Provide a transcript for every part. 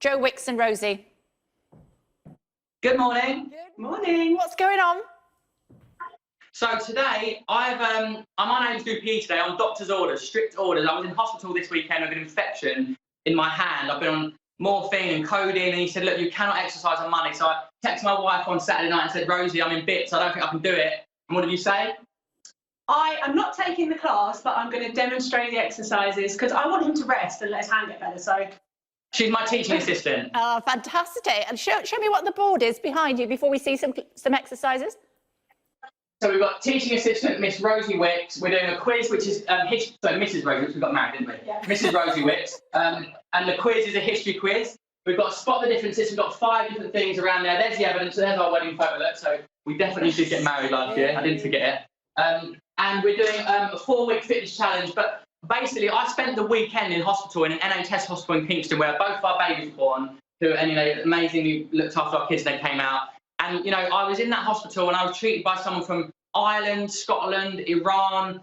Joe Wicks and Rosie. Good morning. Good morning. What's going on? So today, I'm unable to do PE today on doctor's orders, strict orders. I was in hospital this weekend with an infection in my hand. I've been on morphine and codeine, and he said, look, you cannot exercise on Monday. So I texted my wife on Saturday night and said, Rosie, I'm in bits. I don't think I can do it. And what did you say? I am not taking the class, but I'm going to demonstrate the exercises because I want him to rest and let his hand get better. So she's my teaching assistant. Oh, fantastic. And show me what the board is behind you before we see some exercises. So we've got teaching assistant, Miss Rosie Wicks. We're doing a quiz, which is Mrs. Rosie Wicks. We got married, didn't we? Yeah. Mrs. Rosie Wicks. And the quiz is a history quiz. We've got to spot the differences. We've got 5 different things around there. There's the evidence. There's our wedding photo. Look, so we definitely did get married last year. I didn't forget it. And we're doing a 4-week fitness challenge. But basically, I spent the weekend in hospital, in an NHS hospital in Kingston, where both our babies were born, and amazingly looked after our kids when they came out. And I was in that hospital and I was treated by someone from Ireland, Scotland, Iran,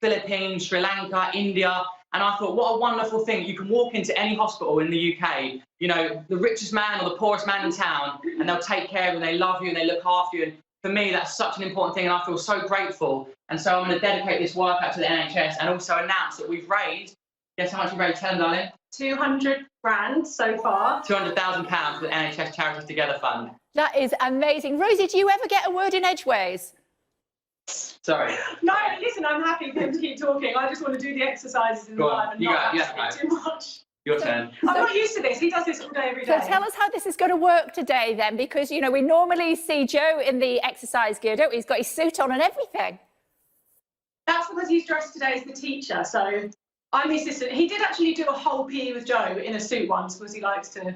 Philippines, Sri Lanka, India. And I thought, what a wonderful thing. You can walk into any hospital in the UK, the richest man or the poorest man in town, and they'll take care of you and they love you and they look after you. And for me, that's such an important thing, and I feel so grateful. And so I'm going to dedicate this workout to the NHS and also announce that we've raised, guess how much we've raised, tell them, darling? 200 grand so far. £200,000 for the NHS Charities Together Fund. That is amazing. Rosie, do you ever get a word in edgeways? Sorry. No, listen, I'm happy for him to keep talking. I just want to do the exercises in the live and not have to speak too much. Your turn. I'm not used to this. He does this all day, every day. So tell us how this is going to work today then, because, we normally see Joe in the exercise gear, don't we? He's got his suit on and everything. That's because he's dressed today as the teacher, so I'm the assistant. He did actually do a whole PE with Joe in a suit once because he likes to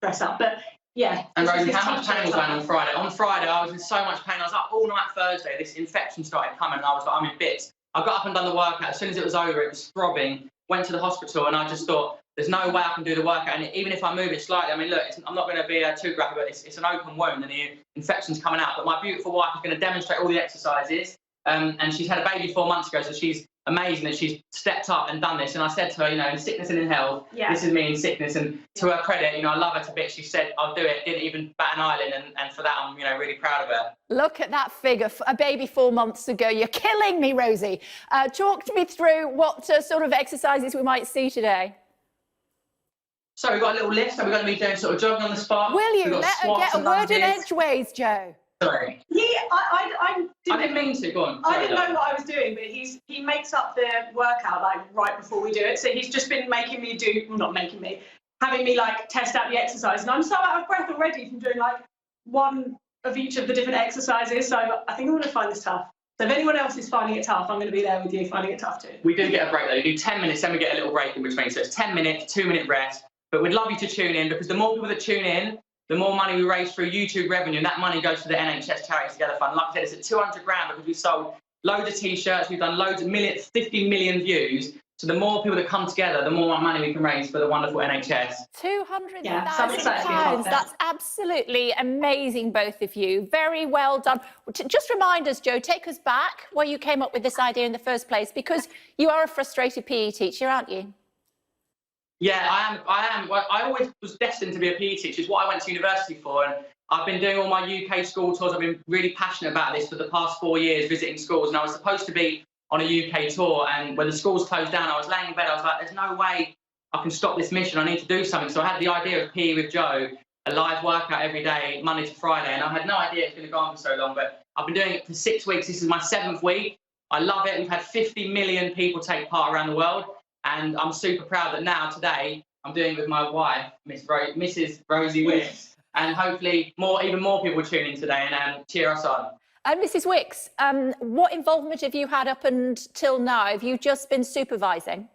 dress up, but yeah. And Rosie, how much pain was I on Friday? On Friday, I was in so much pain. I was up all night Thursday. This infection started coming, and I was like, I'm in bits. I got up and done the workout. As soon as it was over, it was throbbing. Went to the hospital, and I just thought, there's no way I can do the workout. And even if I move it slightly, I mean, look, I'm not going to be too graphic, but it's an open wound, and the infection's coming out. But my beautiful wife is going to demonstrate all the exercises. And she's had a baby 4 months ago, so she's amazing that she's stepped up and done this. And I said to her, in sickness and in health, this is me in sickness. And to her credit, I love her to bits. She said, I'll do it. Didn't even bat an eyelid. And for that, I'm, really proud of her. Look at that figure, a baby 4 months ago. You're killing me, Rosie. Talk to me through what sort of exercises we might see today. So we've got a little list. So we're going to be doing sort of jogging on the spot. Will you let her get a word in edgeways, Joe? Sorry. Yeah, I didn't mean to. Go on. I didn't know what I was doing, but he makes up the workout right before we do it. So he's just been making me having me test out the exercise, and I'm so out of breath already from doing one of each of the different exercises. So I think I'm going to find this tough. So if anyone else is finding it tough, I'm going to be there with you finding it tough too. We do get a break though. We do 10 minutes, then we get a little break in between. So it's 10 minutes, 2-minute rest. But we'd love you to tune in, because the more people that tune in, the more money we raise through YouTube revenue, and that money goes to the NHS Charities Together Fund. Like I said, it's at 200 grand because we've sold loads of T-shirts, we've done loads of 50 million views. So the more people that come together, the more money we can raise for the wonderful NHS. £200,000. That's absolutely amazing, both of you. Very well done. Just remind us, Joe, take us back where you came up with this idea in the first place, because you are a frustrated PE teacher, aren't you? Yeah, I am. Well, I always was destined to be a PE teacher. It's what I went to university for, and I've been doing all my UK school tours. I've been really passionate about this for the past 4 years, visiting schools, and I was supposed to be on a UK tour, and when the schools closed down, I was laying in bed, I was like, there's no way I can stop this mission. I need to do something. So I had the idea of PE with Joe, a live workout every day, Monday to Friday, and I had no idea it's going to go on for so long, but I've been doing it for 6 weeks. This is my 7th week. I love it. We've had 50 million people take part around the world, and I'm super proud that now, today, I'm doing it with my wife, Mrs. Rosie Wicks, and hopefully even more people tune in today and cheer us on. And Mrs. Wicks, what involvement have you had up until now? Have you just been supervising?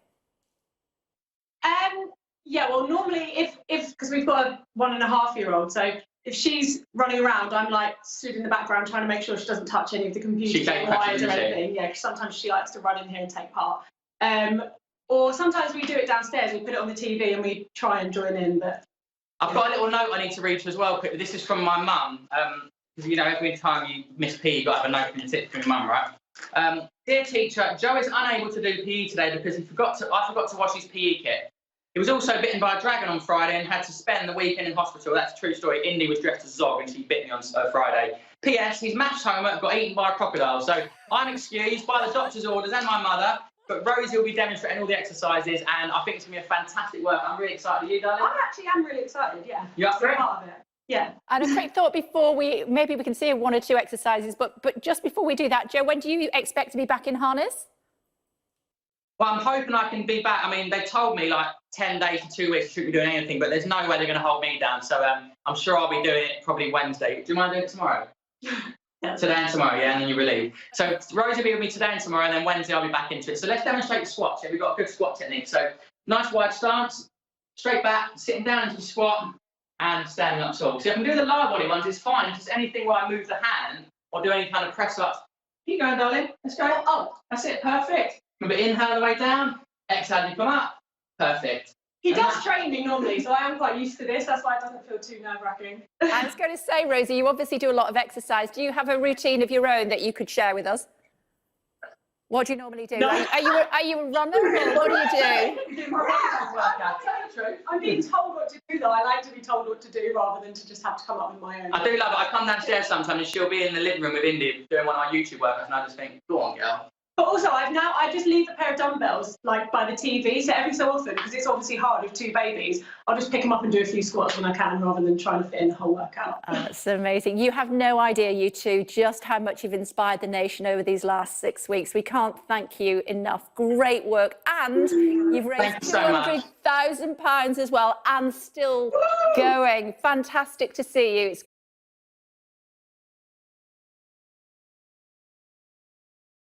Yeah, well, normally because we've got a 1.5-year-old, so if she's running around, I'm stood in the background trying to make sure she doesn't touch any of the computers or wires or anything. Yeah, because sometimes she likes to run in here and take part. Or sometimes we do it downstairs, we put it on the TV and we try and join in. But I've got a little note I need to read to you as well quickly. This is from my mum, because every time you miss PE, you've got to have a note from your mum, right? Dear teacher, Joe is unable to do PE today because I forgot to wash his PE kit. He was also bitten by a dragon on Friday and had to spend the weekend in hospital. That's a true story. Indy was dressed as Zog and she bit me on Friday. P.S. His maths homework got eaten by a crocodile. So I'm excused by the doctor's orders and my mother. But Rosie will be demonstrating all the exercises and I think it's going to be a fantastic work. I'm really excited. Are you, darling? I actually am really excited, yeah. You up for it? Part of it. Yeah. And a quick thought before maybe we can see one or two exercises, but just before we do that, Joe, when do you expect to be back in harness? Well, I'm hoping I can be back. I mean, they told me like 10 days to 2 weeks, I shouldn't be doing anything, but there's no way they're going to hold me down. So I'm sure I'll be doing it probably Wednesday. Do you mind doing it tomorrow? Today and tomorrow, yeah, and then you relieve. So Rosie will be with me today and tomorrow, and then Wednesday I'll be back into it. So let's demonstrate the squats. Yeah, we've got a good squat technique. So nice wide stance, straight back, sitting down into the squat, and standing up tall. So I can do the lower body ones, it's fine. If there's anything where I move the hand or do any kind of press ups, keep going, darling. Let's go. Oh, that's it. Perfect. Remember, inhale the way down, exhale you come up. Perfect. He does train me normally, so I am quite used to this. That's why it doesn't feel too nerve-wracking. I was going to say, Rosie, you obviously do a lot of exercise. Do you have a routine of your own that you could share with us? What do you normally do? No. Are you a runner or what do you do? I'm being told what to do, though. I like to be told what to do rather than to just have to come up with my own. I do love it. I come downstairs sometimes and she'll be in the living room with Indy doing one of my YouTube workouts and I just think, go on, girl. But also, I just leave a pair of dumbbells like by the TV, so every so often, because it's obviously hard with 2 babies, I'll just pick them up and do a few squats when I can, rather than trying to fit in the whole workout. Oh, that's amazing. You have no idea, you two, just how much you've inspired the nation over these last 6 weeks. We can't thank you enough. Great work, and you've raised £200,000 as well, and still going. Fantastic to see you. It's